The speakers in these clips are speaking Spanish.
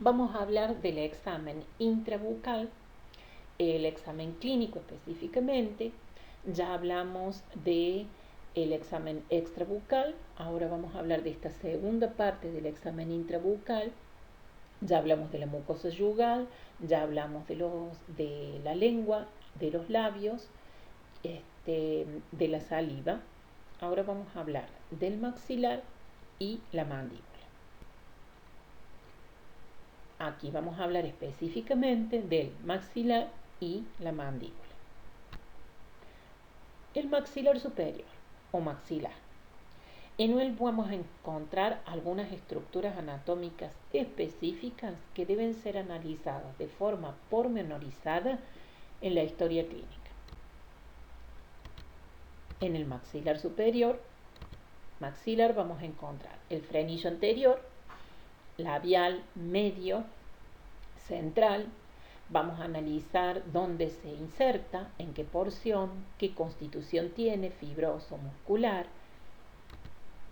Vamos a hablar del examen intrabucal, el examen clínico específicamente. Ya hablamos de el examen extrabucal, ahora vamos a hablar de esta segunda parte del examen intrabucal. Ya hablamos de la mucosa yugal, ya hablamos de la lengua, de los labios, de la saliva. Ahora vamos a hablar del maxilar y la mandíbula. Aquí vamos a hablar específicamente del maxilar y la mandíbula. El maxilar superior o maxilar. En él vamos a encontrar algunas estructuras anatómicas específicas que deben ser analizadas de forma pormenorizada en la historia clínica. En el maxilar superior, maxilar, vamos a encontrar el frenillo anterior, labial, medio, central. Vamos a analizar dónde se inserta, en qué porción, qué constitución tiene, fibroso, muscular.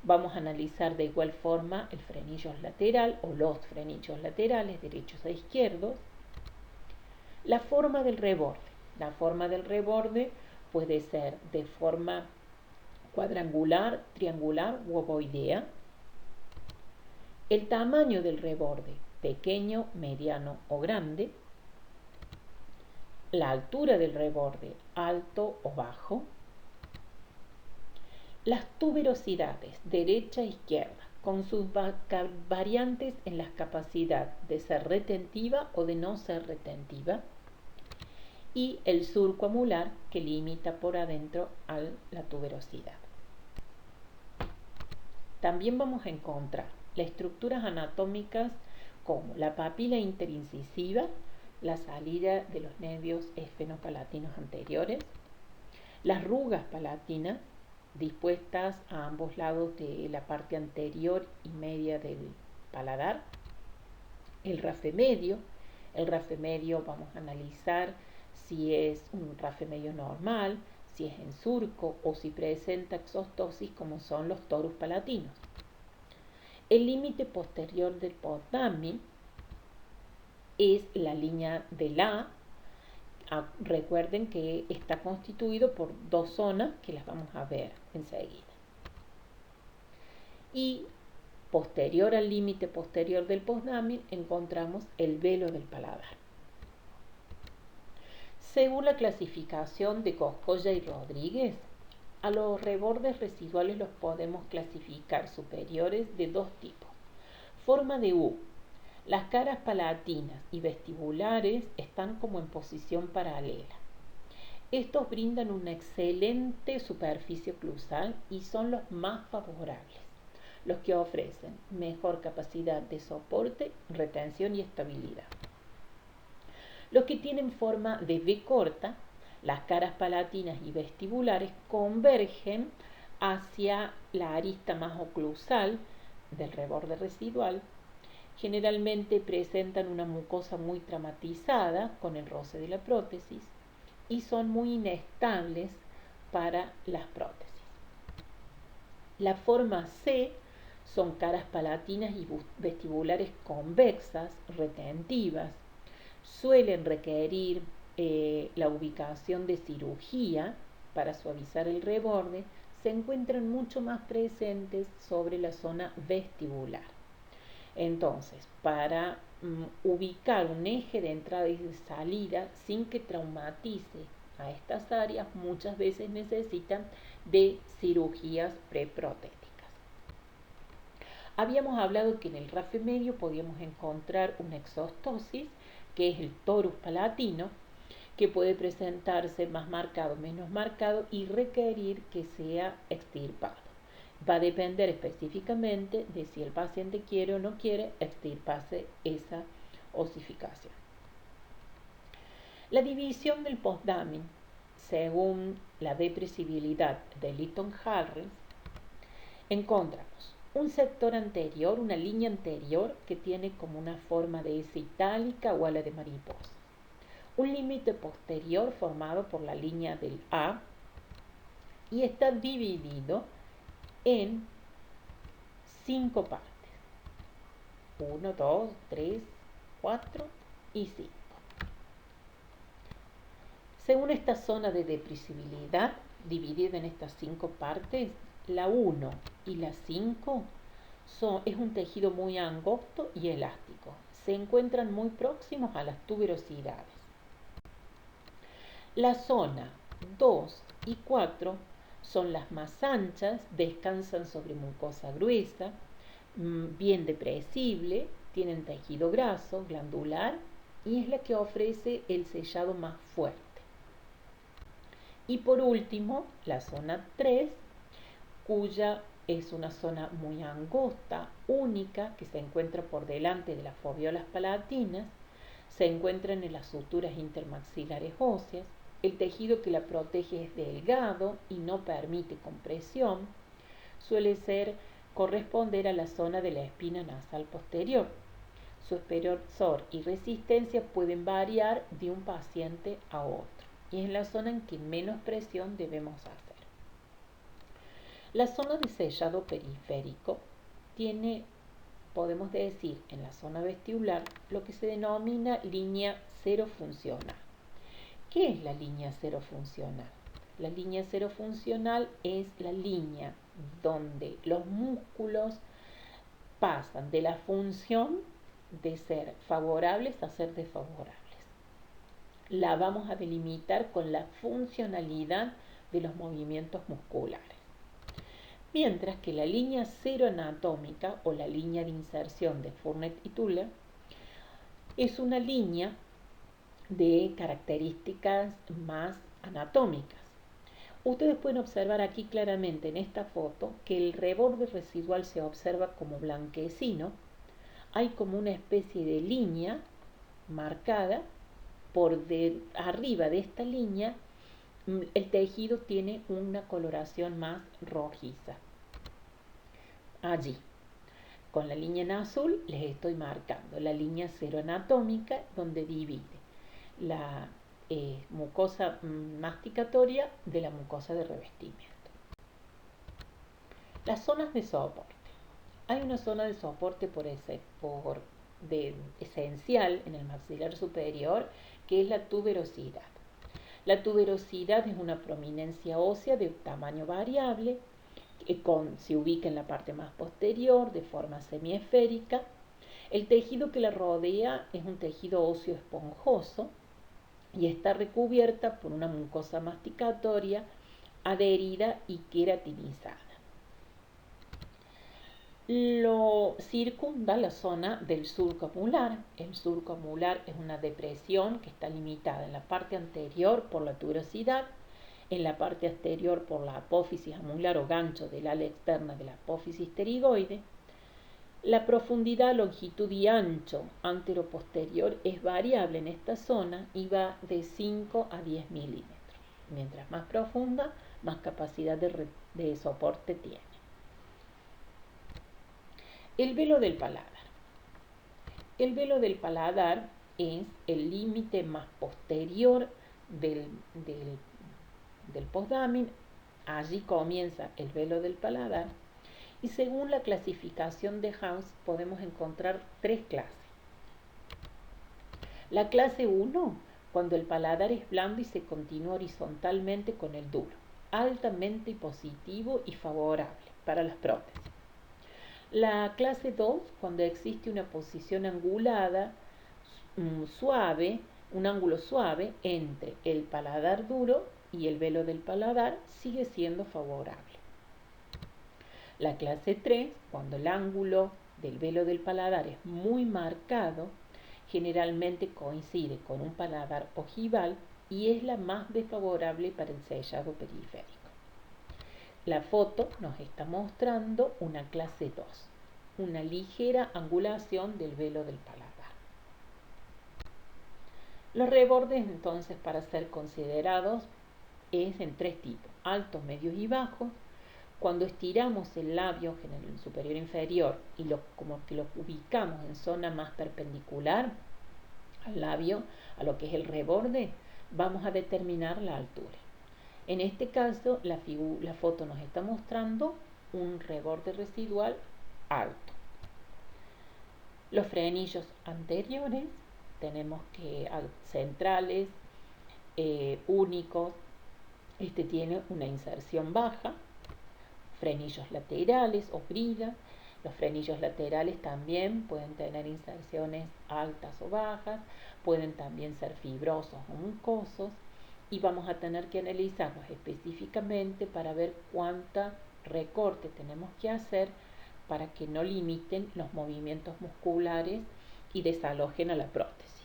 Vamos a analizar de igual forma el frenillo lateral o los frenillos laterales, derechos e izquierdos. La forma del reborde. La forma del reborde puede ser de forma cuadrangular, triangular u ovoidea. El tamaño del reborde, pequeño, mediano o grande. La altura del reborde, alto o bajo. Las tuberosidades, derecha e izquierda, con sus variantes en la capacidad de ser retentiva o de no ser retentiva. Y el surco amular, que limita por adentro a la tuberosidad. También vamos a encontrar las estructuras anatómicas como la papila interincisiva, la salida de los nervios esfenopalatinos anteriores, las rugas palatinas dispuestas a ambos lados de la parte anterior y media del paladar, el rafe medio vamos a analizar si es un rafe medio normal, si es en surco o si presenta exostosis como son los torus palatinos. El límite posterior del post-Damin es la línea del A. Recuerden que está constituido por dos zonas que las vamos a ver enseguida. Y posterior al límite posterior del post-Damin encontramos el velo del paladar. Según la clasificación de Coscolla y Rodríguez, a los rebordes residuales los podemos clasificar superiores de dos tipos. Forma de U. Las caras palatinas y vestibulares están como en posición paralela. Estos brindan una excelente superficie oclusal y son los más favorables, los que ofrecen mejor capacidad de soporte, retención y estabilidad. Los que tienen forma de V corta, las caras palatinas y vestibulares convergen hacia la arista más oclusal del reborde residual. Generalmente presentan una mucosa muy traumatizada con el roce de la prótesis y son muy inestables para las prótesis. La forma C son caras palatinas y vestibulares convexas, retentivas. Suelen requerir la ubicación de cirugía para suavizar el reborde. Se encuentran mucho más presentes sobre la zona vestibular. Entonces, para ubicar un eje de entrada y de salida sin que traumatice a estas áreas, muchas veces necesitan de cirugías preprotéticas. Habíamos hablado que en el rafe medio podíamos encontrar una exostosis, que es el torus palatino, que puede presentarse más marcado, menos marcado y requerir que sea extirpado. Va a depender específicamente de si el paciente quiere o no quiere extirparse esa osificación. La división del post-Damin, según la depresibilidad de Litton-Harris, encontramos un sector anterior, una línea anterior que tiene como una forma de S itálica o ala de mariposa. Un límite posterior formado por la línea del A y está dividido en 5 partes. 1, 2, 3, 4 y 5. Según esta zona de depresibilidad, dividida en estas 5 partes, la 1 y la 5 es un tejido muy angosto y elástico. Se encuentran muy próximos a las tuberosidades. La zona 2 y 4 son las más anchas, descansan sobre mucosa gruesa, bien depresible, tienen tejido graso, glandular y es la que ofrece el sellado más fuerte. Y por último, la zona 3, cuya es una zona muy angosta, única, que se encuentra por delante de las foviolas palatinas, se encuentran en las suturas intermaxilares óseas, el tejido que la protege es delgado y no permite compresión, suele corresponder a la zona de la espina nasal posterior. Su espesor y resistencia pueden variar de un paciente a otro y es la zona en que menos presión debemos hacer. La zona de sellado periférico tiene, podemos decir, en la zona vestibular lo que se denomina línea cero funcional. ¿Qué es la línea cero funcional? La línea cero funcional es la línea donde los músculos pasan de la función de ser favorables a ser desfavorables. La vamos a delimitar con la funcionalidad de los movimientos musculares. Mientras que la línea cero anatómica o la línea de inserción de Fournet y Tuller es una línea de características más anatómicas. Ustedes pueden observar aquí claramente en esta foto que el reborde residual se observa como blanquecino. Hay como una especie de línea marcada por arriba de esta línea. El tejido tiene una coloración más rojiza. Allí, con la línea en azul, les estoy marcando la línea cero anatómica donde divide la mucosa masticatoria de la mucosa de revestimiento. Las zonas de soporte. Hay una zona de soporte esencial en el maxilar superior que es la tuberosidad. La tuberosidad es una prominencia ósea de tamaño variable se ubica en la parte más posterior de forma semiesférica. El tejido que la rodea es un tejido óseo esponjoso y está recubierta por una mucosa masticatoria adherida y queratinizada. Lo circunda la zona del surco amular. El surco amular es una depresión que está limitada en la parte anterior por la tuberosidad, en la parte exterior por la apófisis amular o gancho del ala externa de la apófisis pterigoide. La profundidad, longitud y ancho anteroposterior es variable en esta zona y va de 5 a 10 milímetros. Mientras más profunda, más capacidad de soporte tiene. El velo del paladar. El velo del paladar es el límite más posterior del postdamin. Allí comienza el velo del paladar y según la clasificación de House podemos encontrar 3 clases. La clase 1, cuando el paladar es blando y se continúa horizontalmente con el duro, altamente positivo y favorable para las prótesis. La clase 2, cuando existe una posición angulada suave, un ángulo suave entre el paladar duro y el velo del paladar, sigue siendo favorable. La clase 3, cuando el ángulo del velo del paladar es muy marcado, generalmente coincide con un paladar ojival y es la más desfavorable para el sellado periférico. La foto nos está mostrando una clase 2, una ligera angulación del velo del paladar. Los rebordes entonces para ser considerados es en 3 tipos, altos, medios y bajos. Cuando estiramos el labio el superior e inferior y como que lo ubicamos en zona más perpendicular al labio, a lo que es el reborde, vamos a determinar la altura. En este caso, la foto nos está mostrando un reborde residual alto. Los frenillos anteriores tenemos que centrales, únicos, este tiene una inserción baja. Frenillos laterales o bridas. Los frenillos laterales también pueden tener inserciones altas o bajas, pueden también ser fibrosos o mucosos, y vamos a tener que analizarlos específicamente para ver cuánta recorte tenemos que hacer para que no limiten los movimientos musculares y desalojen a la prótesis.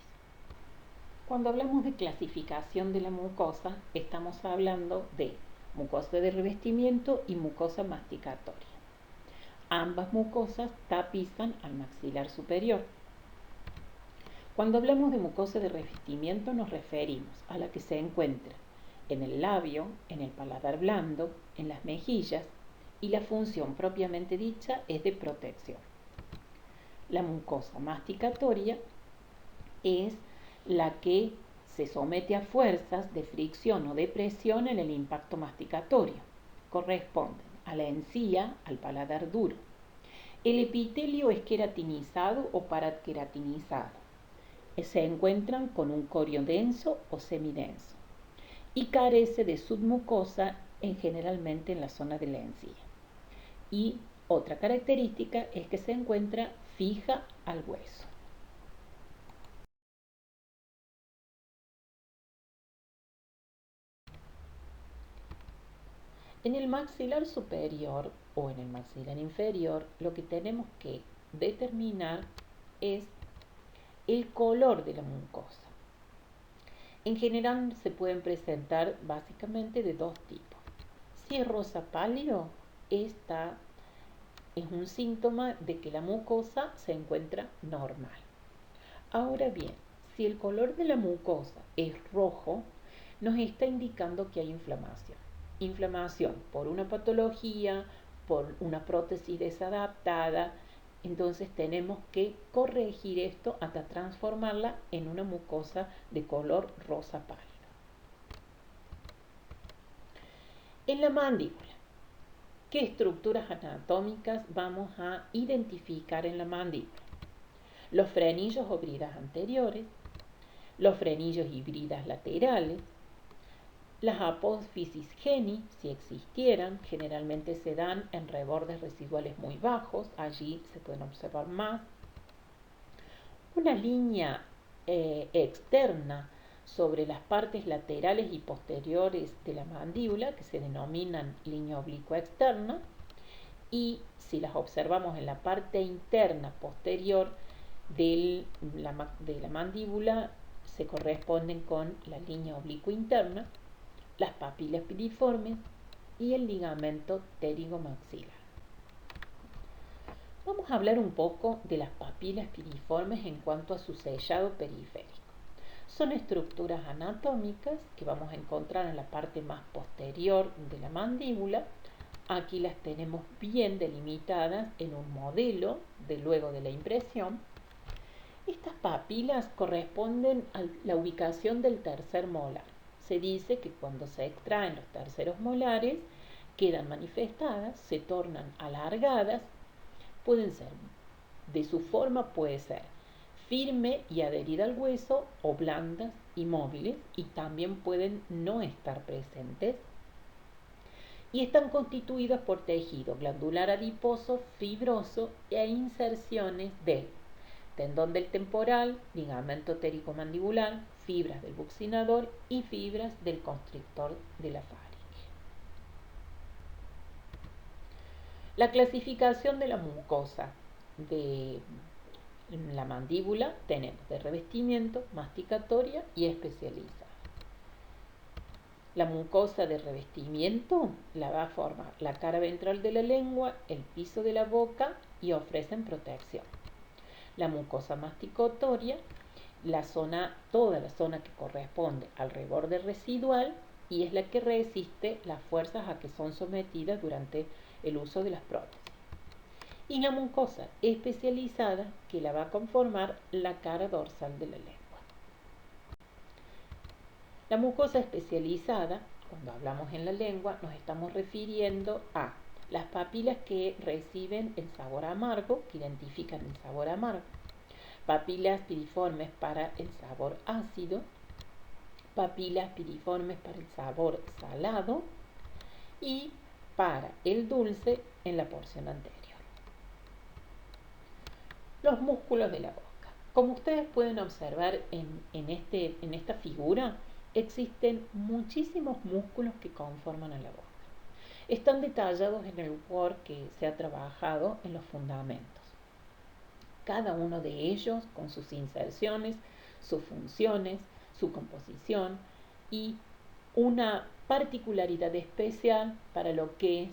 Cuando hablamos de clasificación de la mucosa, estamos hablando de mucosa de revestimiento y mucosa masticatoria. Ambas mucosas tapizan al maxilar superior. Cuando hablamos de mucosa de revestimiento nos referimos a la que se encuentra en el labio, en el paladar blando, en las mejillas, y la función propiamente dicha es de protección. La mucosa masticatoria es la que se somete a fuerzas de fricción o de presión en el impacto masticatorio. Corresponden a la encía, al paladar duro. El epitelio es queratinizado o paraqueratinizado. Se encuentran con un corio denso o semidenso y carece de submucosa generalmente en la zona de la encía. Y otra característica es que se encuentra fija al hueso. En el maxilar superior o en el maxilar inferior, lo que tenemos que determinar es el color de la mucosa. En general se pueden presentar básicamente de dos tipos. Si es rosa pálido, esta es un síntoma de que la mucosa se encuentra normal. Ahora bien, si el color de la mucosa es rojo, nos está indicando que hay inflamación. Inflamación por una patología, por una prótesis desadaptada. Entonces tenemos que corregir esto hasta transformarla en una mucosa de color rosa pálido. En la mandíbula, ¿qué estructuras anatómicas vamos a identificar en la mandíbula? Los frenillos o bridas anteriores, los frenillos y bridas laterales, las apófisis geni, si existieran, generalmente se dan en rebordes residuales muy bajos, allí se pueden observar más. Una línea externa sobre las partes laterales y posteriores de la mandíbula, que se denominan línea oblicua externa, y si las observamos en la parte interna posterior de la mandíbula, se corresponden con la línea oblicua interna, las papilas piriformes y el ligamento pterigomaxilar. Vamos a hablar un poco de las papilas piriformes en cuanto a su sellado periférico. Son estructuras anatómicas que vamos a encontrar en la parte más posterior de la mandíbula. Aquí las tenemos bien delimitadas en un modelo de luego de la impresión. Estas papilas corresponden a la ubicación del tercer molar. Se dice que cuando se extraen los terceros molares quedan manifestadas, se tornan alargadas, pueden ser, de su forma puede ser firme y adherida al hueso o blandas y móviles, y también pueden no estar presentes, y están constituidas por tejido glandular adiposo, fibroso e inserciones del tendón del temporal, ligamento térico-mandibular, fibras del buccinador y fibras del constrictor de la faringe. La clasificación de la mucosa de la mandíbula tenemos de revestimiento, masticatoria y especializada. La mucosa de revestimiento la va a formar la cara ventral de la lengua, el piso de la boca y ofrecen protección. La mucosa masticatoria, toda la zona que corresponde al reborde residual, y es la que resiste las fuerzas a que son sometidas durante el uso de las prótesis. Y la mucosa especializada, que la va a conformar la cara dorsal de la lengua. La mucosa especializada, cuando hablamos en la lengua, nos estamos refiriendo a las papilas que reciben el sabor amargo, que identifican el sabor amargo, papilas piriformes para el sabor ácido, papilas piriformes para el sabor salado y para el dulce en la porción anterior. Los músculos de la boca. Como ustedes pueden observar en esta figura, existen muchísimos músculos que conforman a la boca. Están detallados en el Word que se ha trabajado en los fundamentos. Cada uno de ellos con sus inserciones, sus funciones, su composición y una particularidad especial para lo que es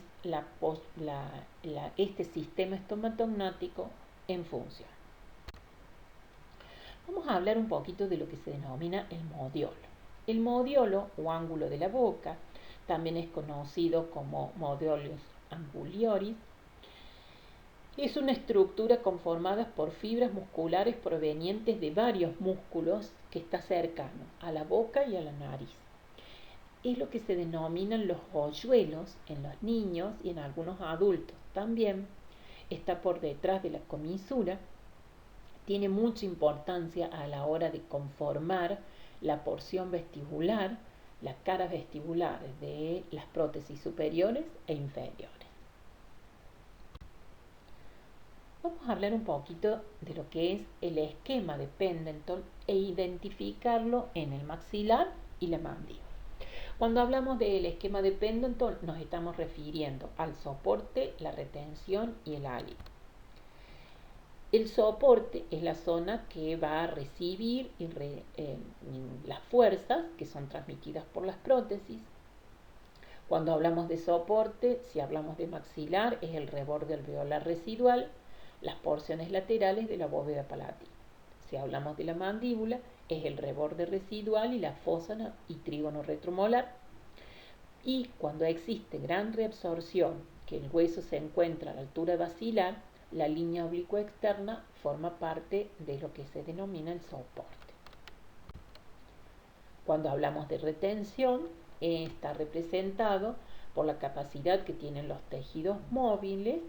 este sistema estomatognático en función. Vamos a hablar un poquito de lo que se denomina el modiolo. El modiolo o ángulo de la boca, también es conocido como modiolus angulioris, es una estructura conformada por fibras musculares provenientes de varios músculos que está cercano a la boca y a la nariz. Es lo que se denominan los hoyuelos en los niños y en algunos adultos. También está por detrás de la comisura. Tiene mucha importancia a la hora de conformar la porción vestibular, las caras vestibulares de las prótesis superiores e inferiores. Vamos a hablar un poquito de lo que es el esquema de Pendleton e identificarlo en el maxilar y la mandíbula. Cuando hablamos del esquema de Pendleton nos estamos refiriendo al soporte, la retención y el hálito. El soporte es la zona que va a recibir las fuerzas que son transmitidas por las prótesis. Cuando hablamos de soporte, si hablamos de maxilar, es el reborde alveolar residual, las porciones laterales de la bóveda palatina. Si hablamos de la mandíbula, es el reborde residual y la fosa y trígono retromolar. Y cuando existe gran reabsorción, que el hueso se encuentra a la altura basilar, la línea oblicua externa forma parte de lo que se denomina el soporte. Cuando hablamos de retención, está representado por la capacidad que tienen los tejidos móviles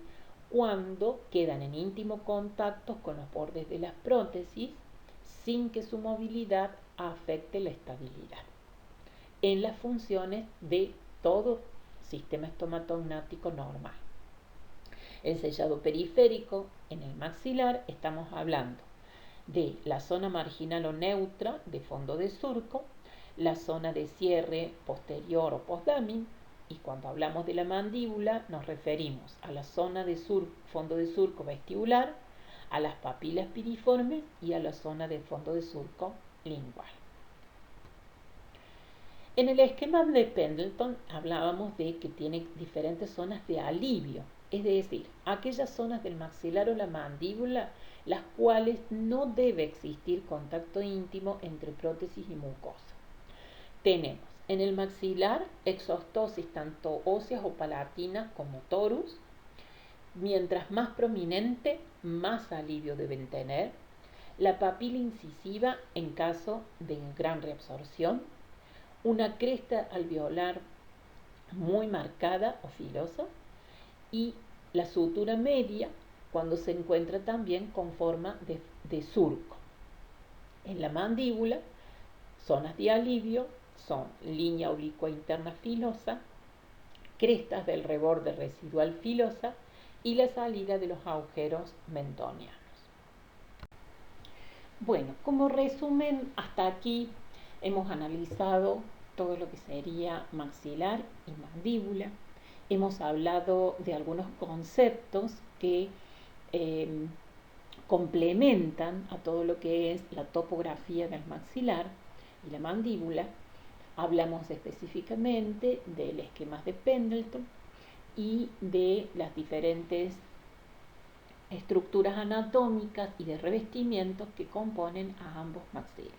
cuando quedan en íntimo contacto con los bordes de las prótesis sin que su movilidad afecte la estabilidad en las funciones de todo sistema estomatognático normal. El sellado periférico en el maxilar, estamos hablando de la zona marginal o neutra de fondo de surco, la zona de cierre posterior o postdamin, y cuando hablamos de la mandíbula nos referimos a la zona de fondo de surco vestibular, a las papilas piriformes y a la zona de fondo de surco lingual. En el esquema de Pendleton hablábamos de que tiene diferentes zonas de alivio, es decir, aquellas zonas del maxilar o la mandíbula las cuales no debe existir contacto íntimo entre prótesis y mucosa. Tenemos en el maxilar exostosis tanto óseas o palatinas como torus. Mientras más prominente, más alivio deben tener. La papila incisiva en caso de gran reabsorción. Una cresta alveolar muy marcada o filosa. Y la sutura media cuando se encuentra también con forma de surco. En la mandíbula, zonas de alivio son línea oblicua interna filosa, crestas del reborde residual filosa y la salida de los agujeros mentonianos. Bueno, como resumen, hasta aquí hemos analizado todo lo que sería maxilar y mandíbula. Hemos hablado de algunos conceptos que complementan a todo lo que es la topografía del maxilar y la mandíbula. Hablamos específicamente del esquema de Pendleton y de las diferentes estructuras anatómicas y de revestimientos que componen a ambos maxilares.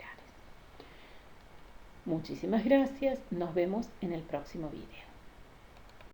Muchísimas gracias, nos vemos en el próximo video.